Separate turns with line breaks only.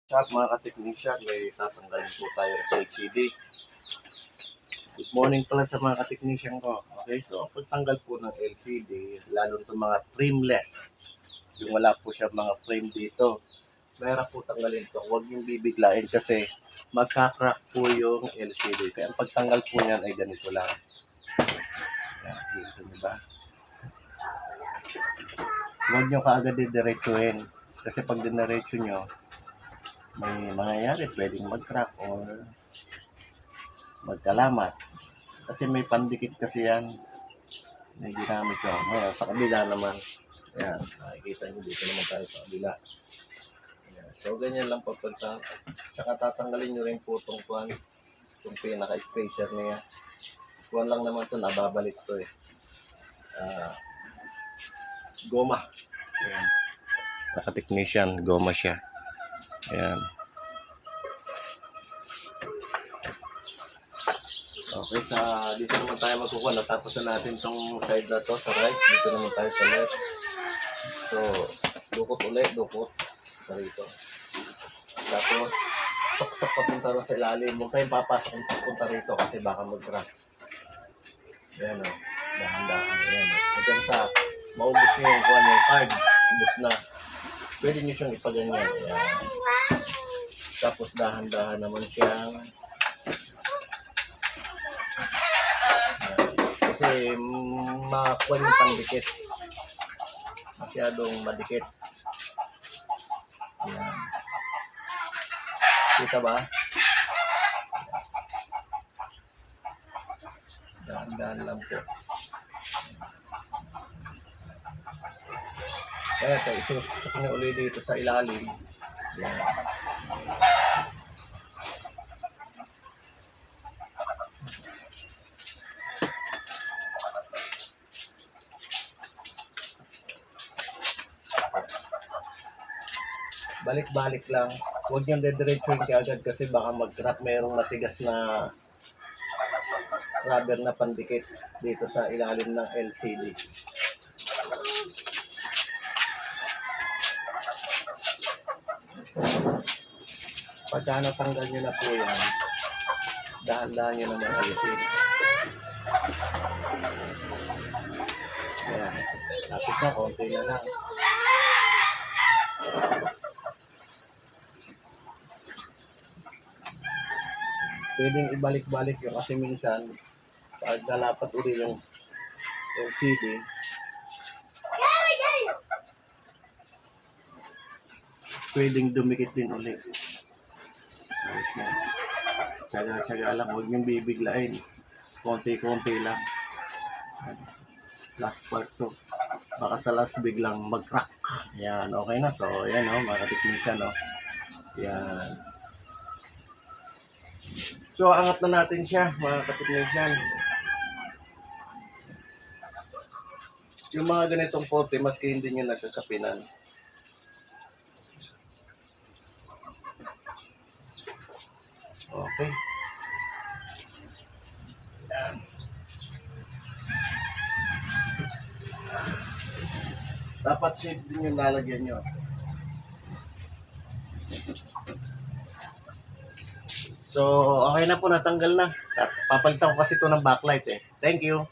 Shop mga ka-technician, may tatanggalin po tayo ng LCD. Good morning pala sa mga ka-technician ko. Okay, so pagtanggal po ng LCD, lalo sa mga frameless, yung wala po siya mga frame dito, mayroon po tanggalin ito. Huwag yung bibiglain kasi magka-crack po yung LCD. Kaya ang pagtanggal po niyan ay ganito lang. Yan, dito diba? Huwag nyo kaagad didiretsuhin. Kasi pag diniretso nyo, may mangyayari, pwedeng mag-crack or magkalamat. Kasi may pandikit kasi yan. May ginamit ko. Ngayon, sa kabila naman. Ayan, nakikita nyo dito naman tayo sa kabila. Ayan. So, ganyan lang po pagka. Tsaka tatanggalin nyo rin po itong kuwan. Itong pinaka-spacer niya. Kuwan lang naman ito, nababalik ito eh. Goma. Ayan. Naka-technician, goma siya. Ayan. Okay, dito naman tayo magkukuha. Natapos na natin itong side na to sa right. Dito naman tayo sa left. So, dukot ulit, dukot. Dito. Tapos, sok-sok papunta rin sa ilalim. Huwag kayong papasok papunta rito kasi baka mag-crack. Ayan o. Dahan-dahan. Ayan o. Hanggang sa maubos nyo yung kuha yung card. Ubos na. Pwede nyo siyang ipaganyan. Ayan. Tapos dahan-dahan naman siyang kasi makakuha yung pandikit. Masyadong madikit. Ayan. Kita ba? Dahan-dahan lang po. Kaya ito, isusok niyo ulit dito sa ilalim. Ayan. Balik-balik lang. Huwag niyong dediretsuhin agad kasi baka mag-crack. Mayroong matigas na rubber na pandikit dito sa ilalim ng LCD. Pagka natanggal nyo na po yan, dahan-dahan nyo naman alisin. Ayan. Lapit na, konti na lang. Pwedeng ibalik-balik yun kasi minsan pag nalapat uli yung LCD pwedeng dumikit din uli. Ayos na. Tsaga-tsaga lang, huwag niyong bibiglain. Konti-konti lang. Last part to. Baka sa last biglang mag-crack. Yan, okay na. So, yan o, mga ka-technician o. Yan. So, angat na natin siya, mga ka-technician. Yung mga ganitong pote, maski hindi nyo na siya kapinan. Okay. Yan. Dapat safe din yung lalagyan nyo. So, okay na po, natanggal na. Papalitan ko kasi ito ng backlight eh. Thank you.